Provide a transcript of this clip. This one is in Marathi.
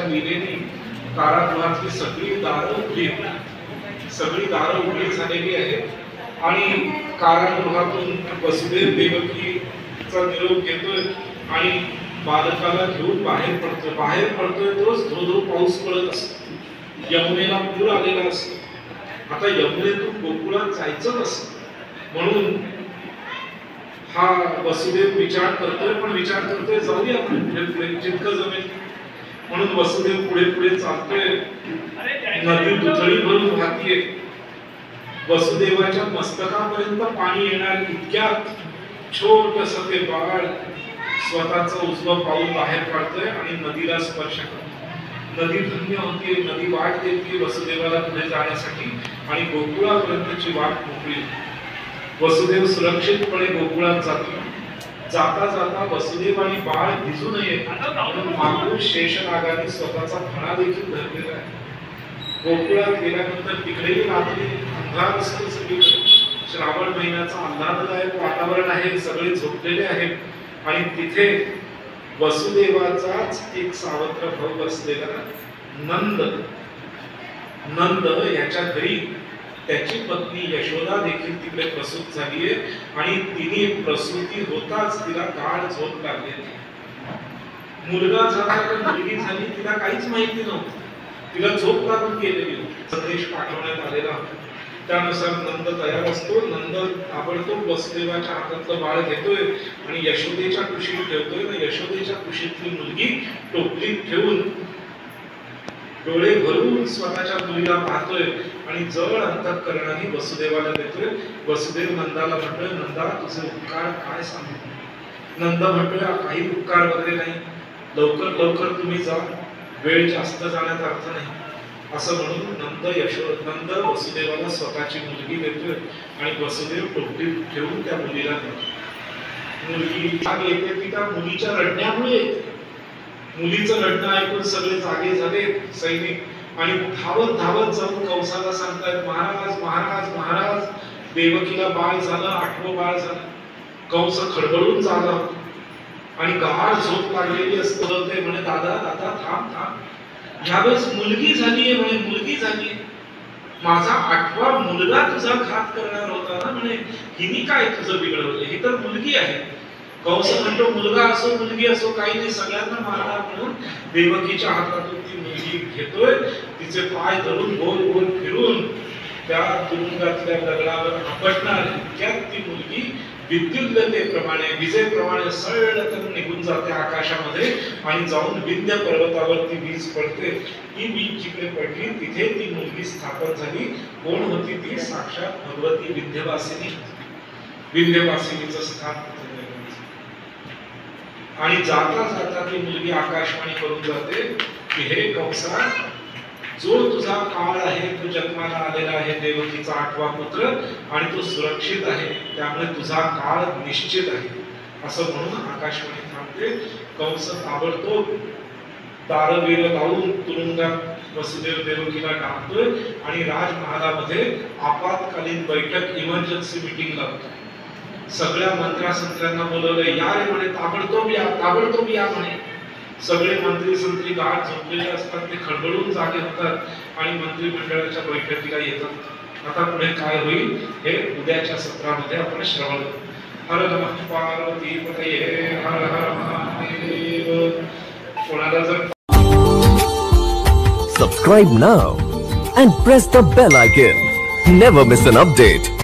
विनेने कारागृहातली सगळी दारं उघडी झालेली आहेत आणि कारागृहातून वसुदेव देवकीचा निरोप घेतोय आणि बालकाला घेऊन बाहेर पडतोय तोच धो पाऊस पडत असतो, यमुनेला पूर आलेला असतो। आता यमुनेतून गोकुळात जायचं असं म्हणून हा वसुदेव विचार करतोय जाऊया पुढे जितकं जमेल म्हणून वसुदेव पुढे चालतोय। नदी दुथडी भरून वाहतीये, वसुदेवाच्या मस्तकापर्यंत पाणी येणार इतक्यात छोटसं ते बाळ स्वतःचं उजवं पाऊल बाहेर काढतोय आणि नदीला स्पर्श करतो। नदी धन्य होते, नदी वाट देते वसुदेवाला पुढे जाण्यासाठी आणि गोकुळापर्यंतची वाट मोकळी। वसुदेव सुरक्षितपणे गोकुळात जातो। जाता वसुदेव आणि बाळ भिजू नये म्हणून मागून शेषनागाने स्वतःचा फणा देखील धरलेला आहे। गोकुळात गेल्यानंतर तिकडेही रात्री अंधार असतो सगळीकडे, श्रावण महिन्याचा आल्हाददायक वातावरण आहे, सगळे झोपलेले आहेत आणि तिथे वसुदेवाचाच एक सावत्र भाऊ असलेला नंद याच्या घरी त्याची पत्नी यशोदा देखील तिकडे प्रसूत झालीये आणि तिने प्रसूती होताच तिला गाढ झोप लागली। मुलगा झाला का मुलगी झाली तिला काहीच माहिती नव्हतं, तिला झोप लागून गेलेली। संदेश पाठवण्यात आलेला त्यानुसार नंद तयार असतो। नंद ताबडतोब वसुदेवाच्या हातातलं बाळ घेतोय आणि यशोदेच्या कुशीत ठेवतोय। यशोदेच्या कुशीतली मुलगी टोपलीत ठेवून डोळे भरून स्वतःच्या मुलीला पाहतोय आणि जवळ अंतःकरणाने वसुदेवाला देतोय। वसुदेव नंदाला म्हणतोय, नंदा तुझे उपकार काय सांगू। नंद म्हणतोय, काही उपकार वगैरे नाही, लवकर तुम्ही जा, वेळ जास्त जाण्यात अर्थ नाही असं म्हणून नंद वसुदेवाला स्वतःची मुलगी देतोय आणि वसुदेव टोपलीत ठेवून त्या मुलीला देतो। मुलगी जाग येते ती त्या मुलीच्या रडण्यामुळे। मुलीचं रडणं ऐकून सगळे जागे झाले सैनिक आणि धावत जाऊन कंसाला सांगतात, महाराज देवकीला बाळ झालं, 8वं बाळ झालं। कंस खडबडून जागा आणि गाढ झोप लागलेली असतो ते म्हणे, दादा थांब, यावेळेस मुलगी झालीये म्हणे, मुलगी झालीये, माझा 8वा मुलगा तुझा घात करणार होता ना म्हणे, हिने काय तुझं बिघडवलं, ही तर मुलगी आहे। कंस म्हणतो, मुलगा असो मुलगी असो काही नाही, सगळ्यांना मारणार म्हणून देवकीच्या हातातून ती मुलगी घेतोय, तिचे पाय धरून गोल फिरून त्या तुरुंगातल्या दगडावर आपटणार इतक्यात ती मुलगी विद्युल्लतेप्रमाणे विजेप्रमाणे सळकन निघून जाते आकाशामध्ये आणि जाऊन विंध्य पर्वतावरती वीज पडते। ही वीज जिकडे पडली तिथे ती मुलगी स्थापन झाली। कोण होती ती? साक्षात भगवती विंध्यवासिनीचं स्थान आणि जाता ती मुलगी आकाशवाणी करून जाते की हे कंसा, जो तुझा काळ आहे तो जन्माला आलेला आहे देवकीचा 8वा पुत्र आणि तो सुरक्षित आहे, त्यामुळे तुझा काळ निश्चित आहे असं म्हणून आकाशवाणी थांबते। कंस ताबडतोब दारवीर लावून तुरुंगात वसुदेव देवकीला टाकतोय आणि राजमहालामध्ये आपत्कालीन बैठक इमर्जन्सी मीटिंग लावतो। सगळ्या मंत्र्यांना बोलवलंय, या रे म्हणे, ताबडतोब या म्हणे। सगळे मंत्री संत्री गाढ झोपलेले असतात, ते खडबडून जागे होतात आणि मंत्रिमंडळाच्या बैठकीला येतात। आता पुढे काय होईल हे उद्याच्या सत्रामध्ये आपण श्रवण करू। हर नमः पार्वती पतये, हर हर महादेव। कोणाला जर Subscribe now and press the bell icon. Never miss an update.